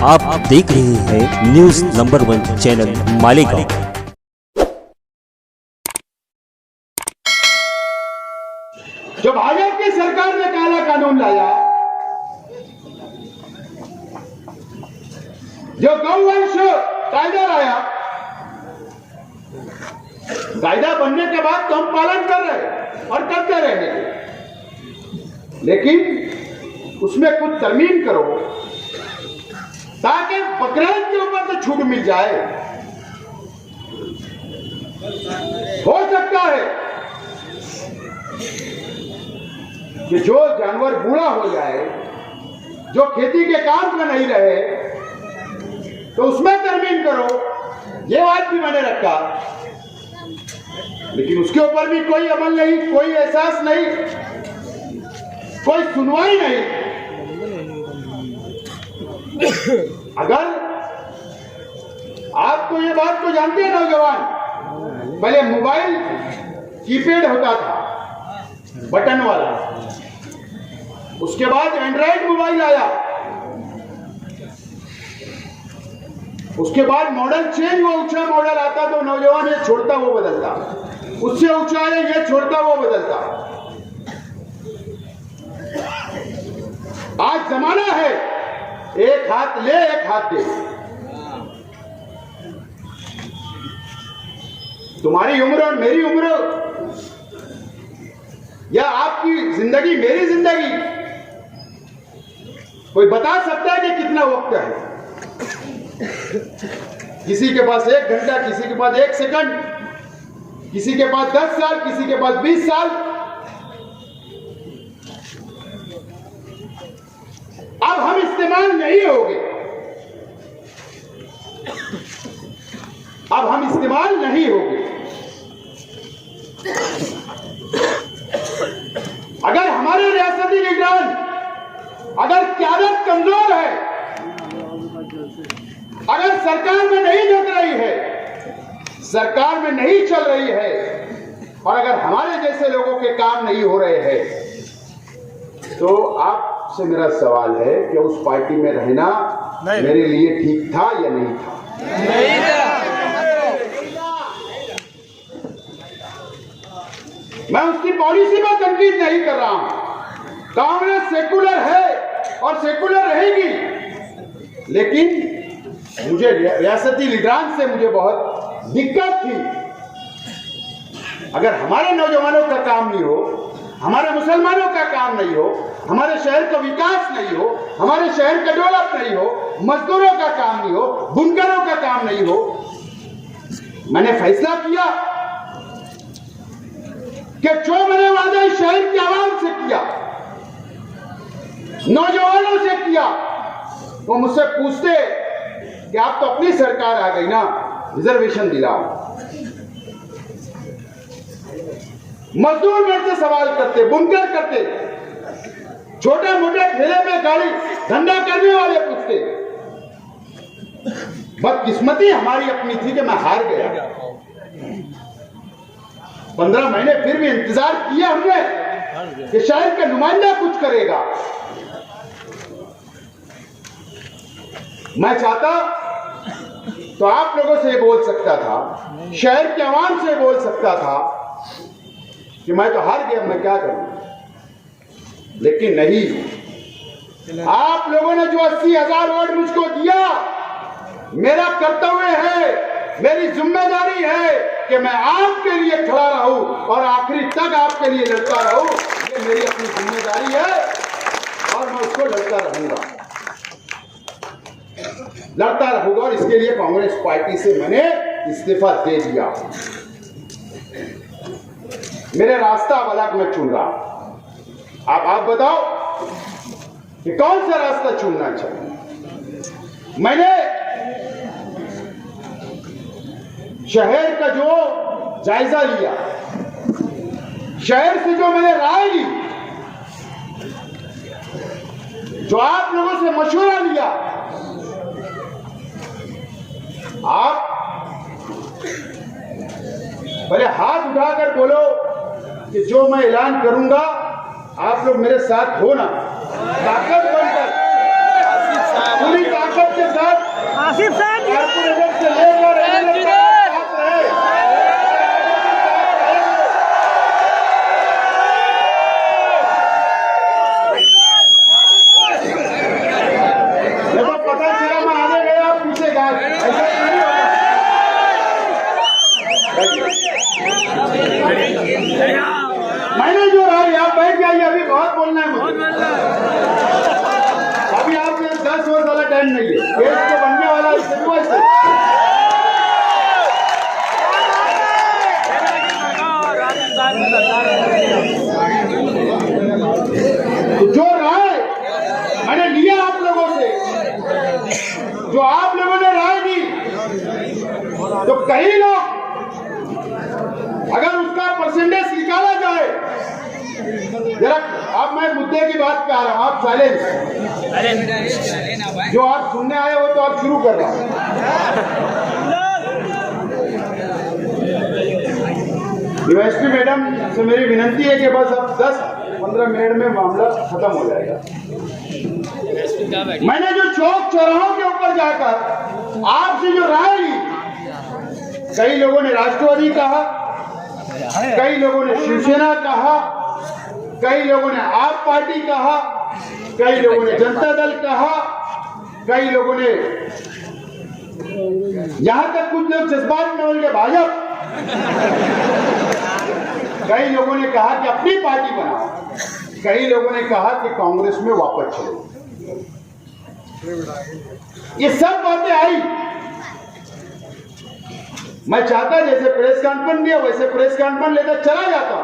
आप देख रहे हैं न्यूज नंबर 1 चैनल मालेगांव। जो भाजपा की सरकार ने काला कानून लाया, जो गौवंश कायदा लाया, कायदा बनने के बाद तो हम पालन कर रहे और करते रहेंगे, लेकिन उसमें कुछ तरमीम करो ताकि बकरीद के ऊपर तो छूट मिल जाए। हो सकता है कि जो जानवर बूढ़ा हो जाए, जो खेती के काम में नहीं रहे, तो उसमें तरमीम करो, ये बात भी मैंने रखा, लेकिन उसके ऊपर भी कोई अमल नहीं, कोई एहसास नहीं, कोई सुनवाई नहीं। अगर आप तो ये बात को जानते हैं नौजवान, पहले मोबाइल कीपैड होता था, बटन वाला, उसके बाद एंड्रॉइड मोबाइल आया, उसके बाद मॉडल चेंज हुआ, ऊंचा मॉडल आता तो नौजवान ये छोड़ता वो बदलता, उससे ऊंचा है ये छोड़ता वो बदलता। आज जमाना है एक हाथ ले एक हाथ दे। तुम्हारी उम्र और मेरी उम्र, या आपकी जिंदगी मेरी जिंदगी, कोई बता सकता है कि कितना वक्त है? किसी के पास 1 घंटा, किसी के पास 1 सेकंड, किसी के पास 10 साल, किसी के पास 20 साल। अब हम इस्तेमाल नहीं होंगे, अब हम इस्तेमाल नहीं होंगे। अगर हमारे रियासती निगरान, अगर क्यादत कमजोर है, अगर सरकार में नहीं झुक रही है, सरकार में नहीं चल रही है, और अगर हमारे जैसे लोगों के काम नहीं हो रहे हैं, तो आपसे मेरा सवाल है कि उस पार्टी में रहना मेरे लिए ठीक था या नहीं था? नहीं था। मैं उसकी पॉलिसी में तनकीद नहीं कर रहा हूं। कांग्रेस सेकुलर है और सेकुलर रहेगी, लेकिन मुझे रियासती लीडरान से मुझे बहुत दिक्कत थी। अगर हमारे नौजवानों का काम नहीं हो, हमारे मुसलमानों का काम नहीं हो, हमारे शहर का विकास नहीं हो, हमारे शहर का डेवलप नहीं हो, मजदूरों का काम नहीं हो, बुनकरों का काम नहीं हो, मैंने फैसला किया कि जो मैंने वादा इस शहर की आवाम से किया, नौजवानों से किया, वो मुझसे पूछते कि आप तो अपनी सरकार आ गई ना, रिजर्वेशन दिलाओ। मजदूर मेरे से सवाल करते, बुनकर करते, छोटे मोटे ठेले पे गाड़ी धंधा करने वाले पूछते। बदकिस्मती हमारी अपनी थी कि मैं हार गया। 15 महीने फिर भी इंतजार किया हमने कि शायद का नुमाइंदा कुछ करेगा। मैं चाहता तो आप लोगों से बोल सकता था, शहर के आवाम से बोल सकता था कि मैं तो हार गया, मैं क्या करूं, लेकिन नहीं। आप लोगों ने जो 80,000 वोट मुझको दिया, मेरा कर्तव्य है, मेरी जिम्मेदारी है कि मैं आपके लिए खड़ा रहूं और आखिरी तक आपके लिए लड़ता रहूं। ये मेरी अपनी जिम्मेदारी है और मैं उसको लड़ता रहूंगा, लड़ता रहूंगा। और इसके लिए कांग्रेस पार्टी से मैंने इस्तीफा दे दिया। मेरे रास्ता अब अलग मैं चुन रहा। आप बताओ कि कौन सा रास्ता चुनना चाहिए? मैंने शहर का जो जायजा लिया, शहर से जो मैंने राय ली, जो आप लोगों से मशवरा लिया, आप पहले हाथ उठाकर बोलो कि जो मैं ऐलान करूंगा आप लोग मेरे साथ हो ना, ताकत बनकर, पूरी ताकत के साथ आसिफ साहब कारपोरेटर से लेकर एमएलए तक साथ रहे। देखो पता चला मैं आगे गया आप पीछे गए, ऐसा नहीं होगा। मैंने जो राय आप बैठ जाइए, अभी बहुत बोलना है मुझे। अभी आपने 10 वर्ष वाला टाइम नहीं है, केस तो बनने वाला है इससे वैसे। तो जो राय मैंने लिया आप लोगों से, जो आप लोगों ने राय दी, तो कई लोग अगर उसका परसेंटेज निकाला जाए, जरा अब मैं मुद्दे की बात कर रहा हूं, आप साइलेंस। जो आप सुनने आए हो तो आप शुरू कर रहा हूं। डीवाईएसपी मैडम से मेरी विनंती है कि बस अब 10-15 मिनट में मामला खत्म हो जाएगा। मैंने जो चौक चौराहों के ऊपर जाकर आपसे जो राय ली, कई लोगों ने राष्ट्रवादी कहा, कई लोगों ने शिवसेना कहा, कई लोगों ने आप पार्टी कहा, कई लोगों ने जनता दल कहा, कई लोगों ने यहां तक कुछ लोग जज्बात में होंगे भाजपा, कई लोगों ने कहा कि अपनी पार्टी बनाओ, कई लोगों ने कहा कि कांग्रेस में वापस चलो। ये सब बातें आई। मैं चाहता जैसे प्रेस कॉन्फ्रेंस दिया वैसे प्रेस कॉन्फ्रेंस लेकर चला जाता।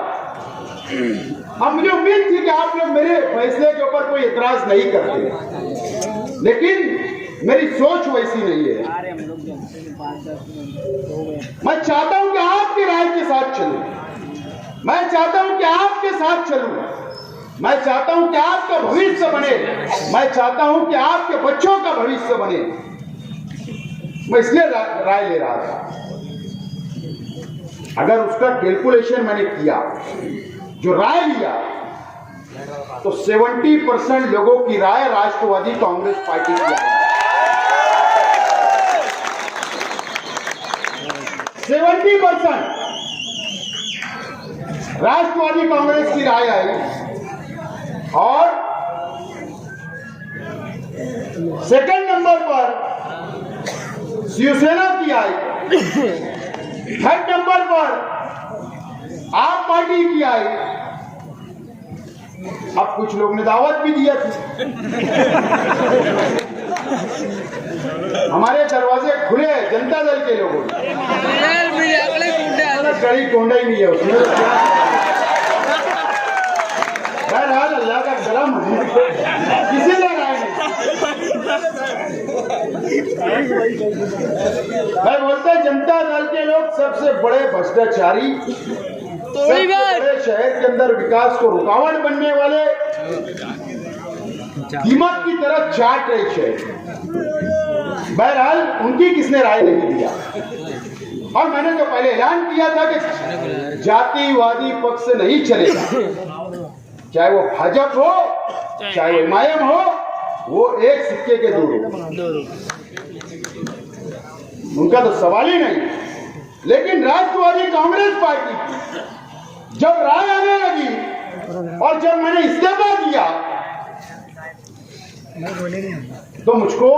अब मुझे उम्मीद थी कि आप लोग मेरे फैसले के ऊपर कोई इतराज नहीं करते, लेकिन मेरी सोच वैसी नहीं है। मैं चाहता हूं कि आपकी राय के साथ चलूं, मैं चाहता हूं कि आपके साथ चलूं, मैं चाहता हूं कि आपका भविष्य बने, मैं चाहता हूं कि आपके बच्चों का भविष्य बने। मैं इसलिए राय ले रहा था। अगर उसका कैलकुलेशन मैंने किया, जो राय लिया, तो 70% लोगों की राय राष्ट्रवादी कांग्रेस पार्टी की आई। 70% राष्ट्रवादी कांग्रेस की राय आई और सेकंड नंबर पर शिवसेना की आई, थर्ड नंबर पर आप पार्टी की आई। अब कुछ लोग ने दावत भी दिया थी। हमारे दरवाजे खुले हैं जनता दल के लोगों ने। कड़ी कोंडा ही नहीं है उसमें। बहरहाल अल्लाह का करम है, किसी ने राय नहीं। मैं बोलता जनता दल के लोग सबसे बड़े भ्रष्टाचारी, सबसे बड़े शहर के अंदर विकास को रुकावट बनने वाले, दीमक की तरह चाट रहे शहर। बहरहाल उनकी किसने राय नहीं दिया। और मैंने जो पहले ऐलान किया था कि जातिवादी पक्ष से नहीं चलेगा, चाहे वो भाजपा हो चाहे वो एमआईएम हो, वो एक सिक्के के दो रूप, उनका तो सवाल ही नहीं। लेकिन राष्ट्रवादी कांग्रेस पार्टी जब राय आने लगी और जब मैंने इस्तीफा दिया, तो मुझको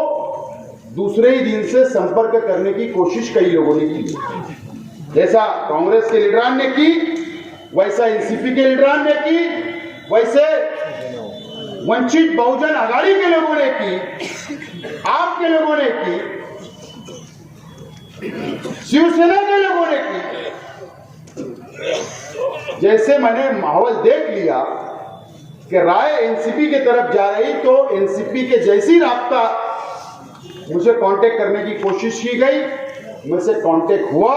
दूसरे ही दिन से संपर्क करने की कोशिश कई लोगों ने की। जैसा कांग्रेस के लीडरान ने की, वैसा एनसीपी के लीडरान ने की, वैसे वंचित बहुजन आघाड़ी के लोगों ने की, आपके लोगों ने की, शिवसेना के लोगों ने की। जैसे मैंने माहौल देख लिया कि राय एनसीपी की तरफ जा रही, तो एनसीपी के जैसी राब्ता मुझे कांटेक्ट करने की कोशिश की गई, मुझसे कांटेक्ट हुआ।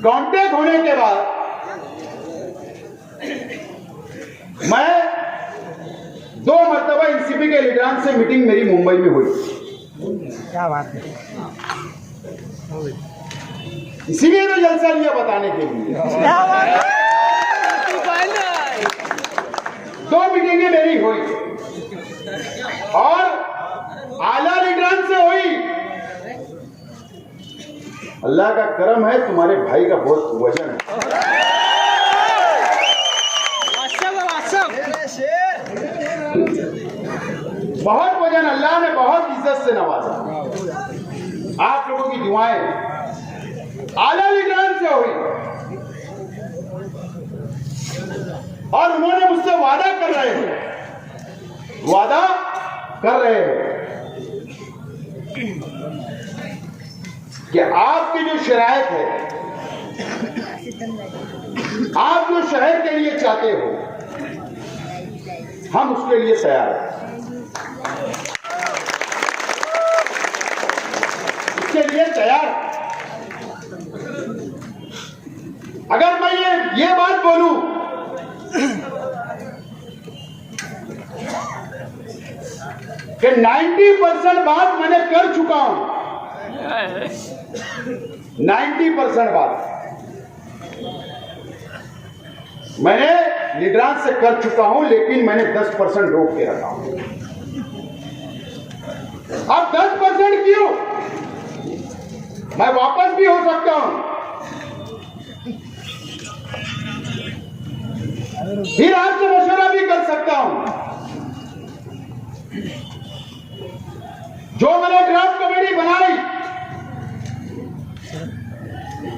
कांटेक्ट होने के बाद मैं 2 मरतबा एनसीपी के लीडरान से मीटिंग मेरी मुंबई में हुई। क्या बात है। इसीलिए तो जलसा लिया बताने के लिए। 2 मीटिंगें मेरी हुई। और आला लीडरान से हुई। अल्लाह का करम है, तुम्हारे भाई का बहुत वजन है। बहुत वजन, अल्लाह ने बहुत इज्जत से नवाजा। आप लोगों की दुआएं आला लीडरान से हुई और उन्होंने मुझसे वादा कर रहे हैं कि आपकी जो शरायत है, आप जो शहर के लिए चाहते हो, हम उसके लिए तैयार हैं। उसके लिए तैयार। अगर मैं ये बात बोलूं कि 90% बात मैंने कर चुका हूं, 90% बात मैंने लीडरान से कर चुका हूं, लेकिन मैंने 10% रोक के रखा हूं। अब 10% क्यों? मैं वापस भी हो सकता हूं, फिर आपसे मशवरा भी कर सकता हूं। जो मैंने ड्राफ्ट कमेटी बनाई,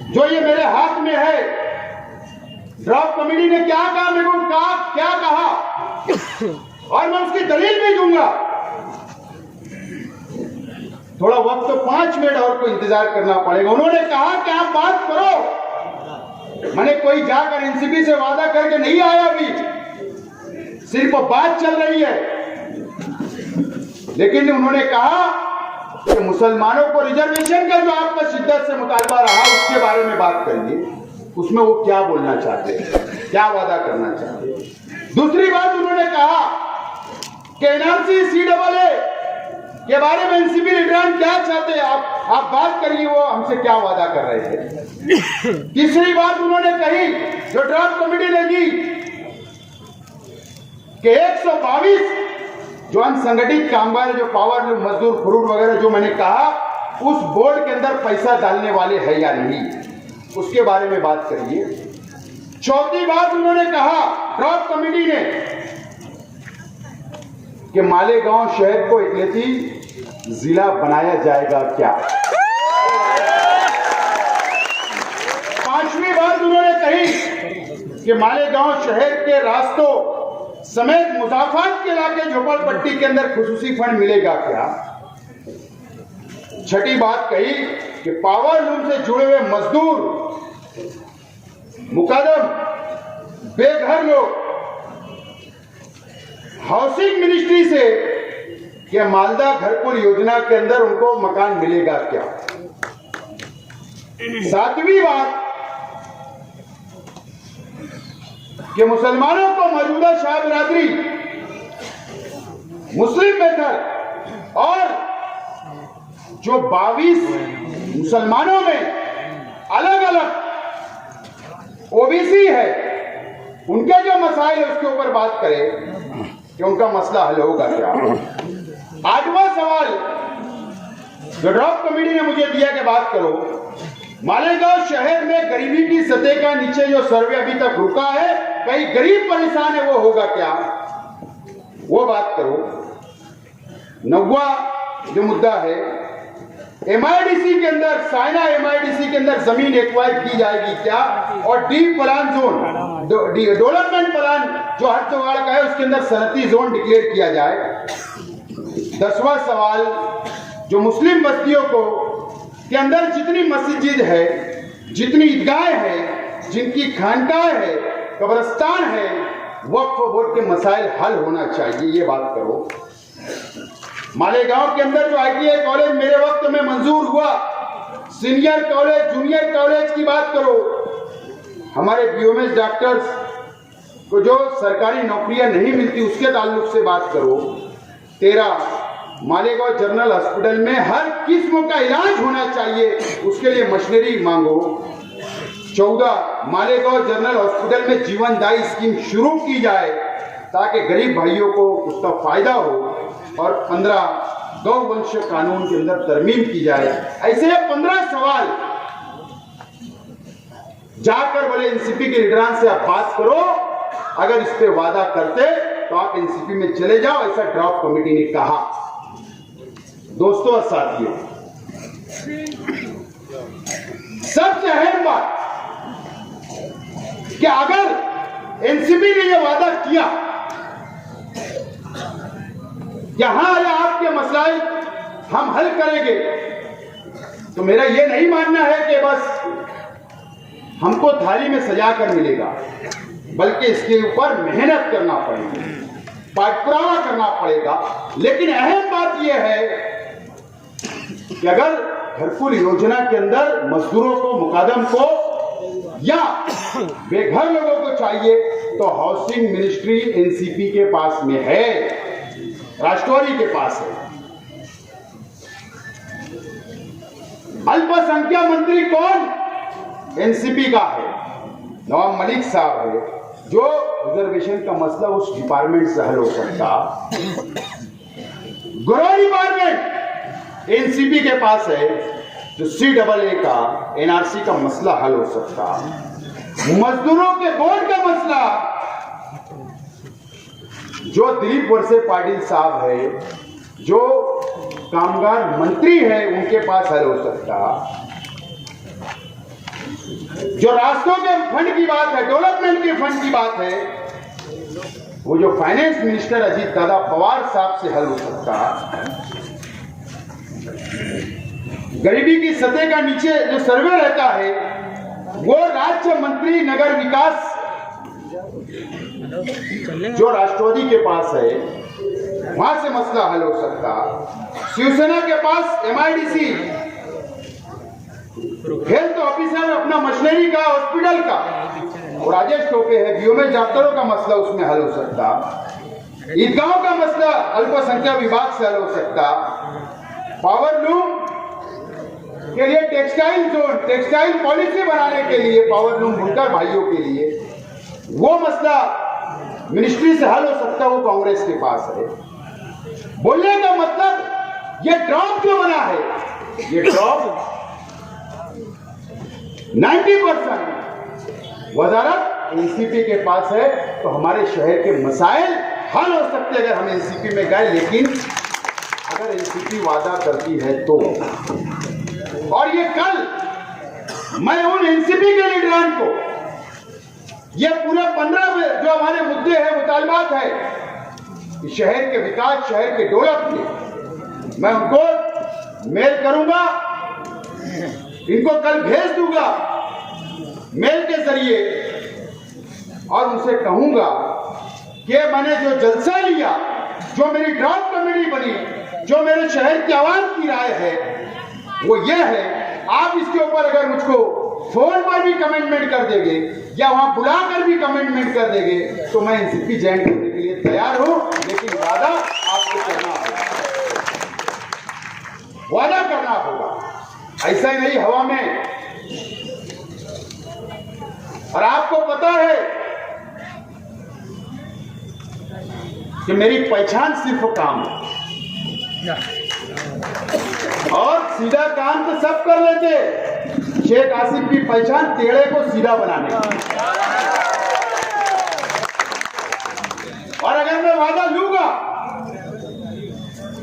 जो ये मेरे हाथ में है, ड्राफ्ट कमेटी ने क्या कहा, मेरे को क्या कहा, और मैं उसकी दलील भी दूंगा। थोड़ा वक्त तो 5 मिनट और को इंतजार करना पड़ेगा। उन्होंने कहा कि आप बात करो। मैंने कोई जाकर एनसीपी से वादा करके नहीं आया, अभी सिर्फ बात चल रही है। लेकिन उन्होंने कहा कि मुसलमानों को रिजर्वेशन का जो आपका शिद्दत से मुतालबा रहा, उसके बारे में बात करिए। उसमें वो क्या बोलना चाहते हैं, क्या वादा करना चाहते हैं। दूसरी बात उन्होंने कहा कि एनआरसी CAA के बारे में एनसीपी लीडरान क्या चाहते हैं, आप बात करिए, वो हमसे क्या वादा कर रहे थे। तीसरी बात उन्होंने कही, जो ड्राफ्ट कमेटी ने की, कि 122 जो अनसंगठित कामगार, जो पावर मजदूर, फ्रूट वगैरह, जो मैंने कहा, उस बोर्ड के अंदर पैसा डालने वाले हैं या नहीं, उसके बारे में बात करिए। चौथी बात उन्होंने कहा ड्राफ्ट कमेटी ने कि मालेगांव शहर को इकलौती जिला बनाया जाएगा क्या। पांचवी बात उन्होंने कही कि मालेगांव शहर के रास्तों समेत मुजाफात के इलाके झोपड़पट्टी के अंदर खुसूसी फंड मिलेगा क्या। छठी बात कही कि पावर लूम से जुड़े हुए मजदूर, मुकदम, बेघर लोग हाउसिंग मिनिस्ट्री से कि मालदा घरकुल योजना के अंदर उनको मकान मिलेगा क्या। सातवीं बात कि मुसलमानों को मौजूदा शाह बिरादरी, मुस्लिम मेथड और जो 22 मुसलमानों में अलग अलग ओबीसी है, उनके जो मसाइल है उसके ऊपर बात करें कि उनका मसला हल होगा क्या। आठवां सवाल जो ड्राफ्ट कमेटी ने मुझे दिया कि बात करो, मालेगांव शहर में गरीबी की सतह का नीचे जो सर्वे अभी तक रुका है, कई गरीब परेशान है, वो होगा क्या, वो बात करो। 9वां जो मुद्दा है, MIDC के अंदर, साइना MIDC के अंदर जमीन एक्वायर की जाएगी क्या, और D plan zone, development plan जो हरचौगाड़ का है, उसके अंदर सनती जोन डिक्लेयर किया जाए। 10वां सवाल जो मुस्लिम बस्तियों को के अंदर जितनी मस्जिद है, जितनी ईदगाहें हैं, जिनकी खानकाह है, कब्रिस्तान है, वक्फ बोर्ड के मसाइल हल होना चाहिए, ये बात करो। मालेगांव के अंदर जो ITI कॉलेज मेरे वक्त में मंजूर हुआ, सीनियर कॉलेज, जूनियर कॉलेज की बात करो। हमारे BOMS डॉक्टर्स को जो सरकारी नौकरियां नहीं मिलती, उसके ताल्लुक से बात करो। 13 मालेगांव जनरल हॉस्पिटल में हर किस्म का इलाज होना चाहिए, उसके लिए मशीनरी मांगो। 14 मालेगांव जनरल हॉस्पिटल में जीवनदायी स्कीम शुरू की जाए ताकि गरीब भाइयों को उसका फायदा हो। और 15 गौवंश कानून के अंदर तरमीम की जाए। ऐसे 15 सवाल जाकर बोले एनसीपी के लीडरान से आप बात करो, अगर इस पे वादा करते तो आप एनसीपी में चले जाओ, ऐसा ड्राफ्ट कमेटी ने कहा। दोस्तों और साथियों, सबसे अहम बात कि अगर एनसीपी ने यह वादा किया कि हाँ या आपके मसले हम हल करेंगे, तो मेरा यह नहीं मानना है कि बस हमको थाली में सजा कर मिलेगा, बल्कि इसके ऊपर मेहनत करना पड़ेगा, पाठपुरावा करना पड़ेगा। लेकिन अहम बात यह है कि अगर घरकुल योजना के अंदर मजदूरों को, मुकादम को या बेघर लोगों को चाहिए तो हाउसिंग मिनिस्ट्री एनसीपी के पास में है, राष्ट्रवादी के पास है। अल्पसंख्यक मंत्री कौन? एनसीपी का है, नवाब मलिक साहब है, जो रिजर्वेशन का मसला उस डिपार्टमेंट से हल हो सकता। गृह डिपार्टमेंट एनसीपी के पास है, जो CAA का एनआरसी का मसला हल हो सकता। मजदूरों के बोर्ड का मसला जो दिलीप वरसे पाटिल साहब है, जो कामगार मंत्री है, उनके पास हल हो सकता। जो रास्तों के फंड की बात है, डेवलपमेंट के फंड की बात है, वो जो फाइनेंस मिनिस्टर अजीत दादा पवार साहब से हल हो सकता। गरीबी की सतह का नीचे जो सर्वे रहता है, वो राज्य मंत्री नगर विकास जो राष्ट्रवादी के पास है, वहां से मसला हल हो सकता। शिवसेना के पास MIDC हेल्थ ऑफिसर अपना मशीनरी का, हॉस्पिटल का, और राजेश टोपे है बीओएमएस डॉक्टरों का मसला उसमें हल हो सकता। ईदगाहों का मसला अल्पसंख्यक विभाग से हल हो सकता। पावर लूम के लिए टेक्सटाइल जोन, टेक्सटाइल पॉलिसी बनाने के लिए पावर लूम बुनकर भाइयों के लिए वो मसला मिनिस्ट्री से हल हो सकता, वो कांग्रेस के पास है। बोलने का मतलब ये ड्राफ्ट जो बना है, ये ड्राफ्ट 90% वजारत एनसीपी के पास है, तो हमारे शहर के मसाइल हल हो सकते अगर हम एनसीपी में गए। लेकिन अगर एनसीपी वादा करती है तो, और ये कल मैं उन एनसीपी के लीडरान को ये पूरे 15 जो हमारे मुद्दे हैं, मुतालबात है शहर के विकास, शहर के डेवलप के, मैं उनको मेल करूंगा, इनको कल भेज दूंगा मेल के जरिए, और उनसे कहूंगा कि मैंने जो जलसा लिया, जो मेरी ड्राफ्ट कमेटी बनी, जो मेरे शहर की आवाम की राय है, वो ये है। आप इसके ऊपर अगर मुझको फोन पर भी कमेंटमेंट कर देंगे या वहां बुलाकर भी कमेंटमेंट कर देंगे, तो मैं एनसीपी ज्वाइन करने के लिए तैयार हूं। लेकिन वादा आपको करना होगा, वादा करना होगा, ऐसा ही नहीं हवा में। और आपको पता है कि मेरी पहचान सिर्फ काम है, और सीधा काम तो सब कर लेते। शेख आसिफ की पहचान टेढ़े को सीधा बनाने की। और अगर मैं वादा लूंगा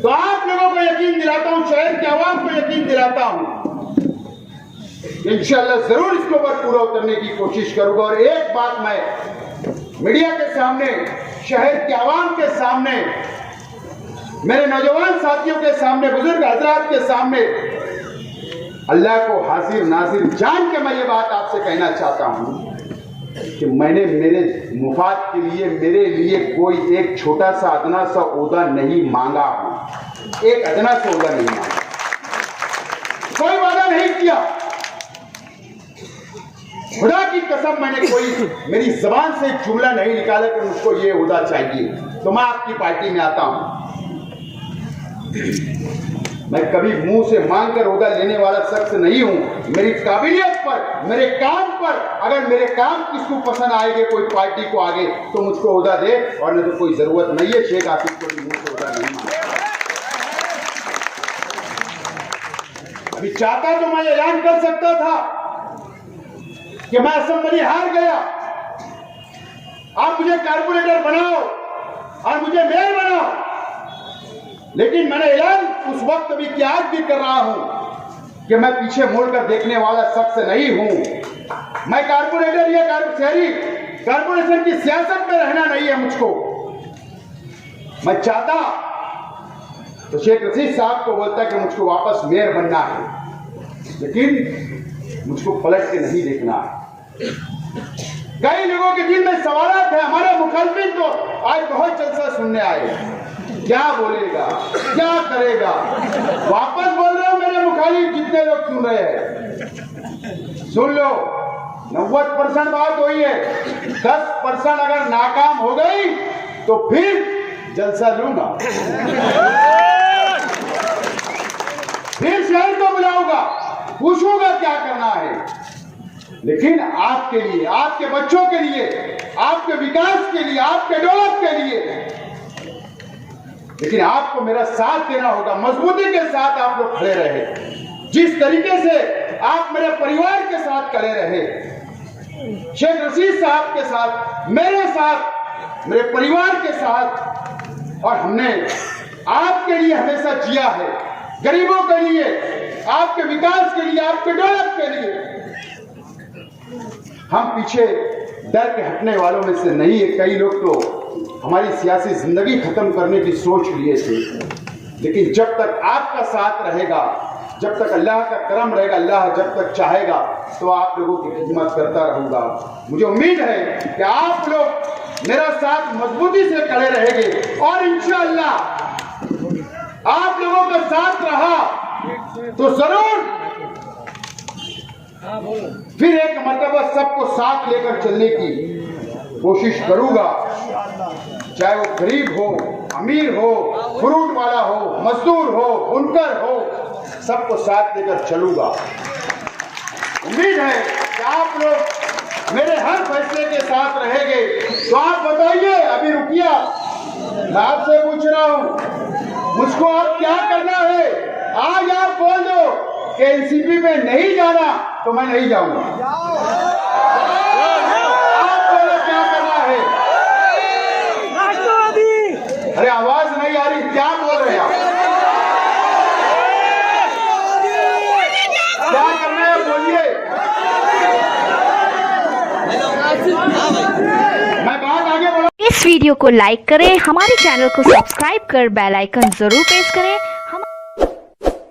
तो आप लोगों को यकीन दिलाता हूं, शहर के आवाम को यकीन दिलाता हूं, इंशाअल्लाह जरूर इसके ऊपर पूरा उतरने की कोशिश करूंगा। और एक बात मैं मीडिया के सामने, शहर के आवाम के सामने, मेरे नौजवान साथियों के सामने, बुजुर्ग हजरात के सामने, अल्लाह को हाजिर नाजिर जान के मैं ये बात आपसे कहना चाहता हूं कि मैंने मेरे मुफाद के लिए, मेरे लिए कोई एक छोटा सा अदना सा ओहदा नहीं मांगा हूं, एक अदना सा ओहदा नहीं मांगा, कोई वादा नहीं किया। खुदा की कसम, मैंने कोई मेरी जबान से जुमला नहीं निकाला कि मुझको ये ओहदा चाहिए तो मैं आपकी पार्टी में आता हूं। मैं कभी मुंह से मांगकर ओहदा लेने वाला शख्स नहीं हूं। मेरी काबिलियत पर, मेरे काम पर, अगर मेरे काम किसको पसंद आएंगे कोई पार्टी को आगे, तो मुझको ओहदा दे, और नहीं तो कोई जरूरत नहीं है। शेख आसिफ को भी मुंह से ओहदा नहीं मांगा। अभी चाहता तो मैं ऐलान कर सकता था कि मैं असेंबली हार गया, आप मुझे कारपोरेटर बनाओ और मुझे मेयर बनाओ, लेकिन मैंने ऐलान उस वक्त भी किया, आज भी कर रहा हूं कि मैं पीछे मुड़कर देखने वाला शख्स नहीं हूं। मैं कारपोरेटर या शहरी कारपोरेशन की सियासत में रहना नहीं है मुझको। मैं चाहता तो शेख रशीद साहब को बोलता कि मुझको वापस मेयर बनना है, लेकिन मुझको पलट के नहीं देखना है। कई लोगों के दिल में सवालात है, हमारे मुखालफिन तो आज बहुत जलसा सुनने आए, क्या बोलेगा, क्या करेगा। वापस बोल रहा हूं, मेरे मुखालिफ जितने लोग सुन रहे हैं सुन लो, 90% बात हुई है, 10% अगर नाकाम हो गई तो फिर जलसा लूंगा, फिर शहर को बुलाऊंगा, पूछूंगा क्या करना है, लेकिन आपके लिए, आपके बच्चों के लिए, आपके विकास के लिए, आपके डेवलप के लिए। लेकिन आपको मेरा साथ देना होगा, मजबूती के साथ आप लोग खड़े रहे, जिस तरीके से आप मेरे परिवार के साथ खड़े रहे, शेख रशीद साहब के साथ, मेरे साथ, मेरे परिवार के साथ। और हमने आपके लिए हमेशा जिया है, गरीबों के लिए, आपके विकास के लिए, आपके डेवलप के लिए। हम पीछे डर के हटने वालों में से नहीं है। कई लोग तो हमारी सियासी जिंदगी खत्म करने की सोच लिए थे, लेकिन जब तक आपका साथ रहेगा, जब तक अल्लाह का करम रहेगा, अल्लाह जब तक चाहेगा तो आप लोगों की खिदमत करता रहूंगा। मुझे उम्मीद है कि आप लोग मेरा साथ मजबूती से खड़े रहेंगे और इंशाअल्लाह आप लोगों का साथ रहा तो जरूर फिर एक मर्तबा सबको साथ लेकर चलने की कोशिश करूंगा, चाहे वो गरीब हो, अमीर हो, फ्रूट वाला हो, मजदूर हो, बुनकर हो, सबको साथ लेकर चलूंगा। उम्मीद है कि आप लोग मेरे हर फैसले के साथ रहेंगे। तो आप बताइए, अभी रुकिया, मैं आपसे पूछ रहा हूं, मुझको आप क्या करना है? आज आप बोल दो कि एनसीपी में नहीं जाना तो मैं नहीं जाऊंगा। आप बोलो क्या करना है? अरे आवाज नहीं आ रही, क्या बोल रहे हैं आप? क्या करना है बोलिए। मैं बात आगे बढ़ा। इस वीडियो को लाइक करें, हमारे चैनल को सब्सक्राइब कर बेल आइकन जरूर प्रेस करें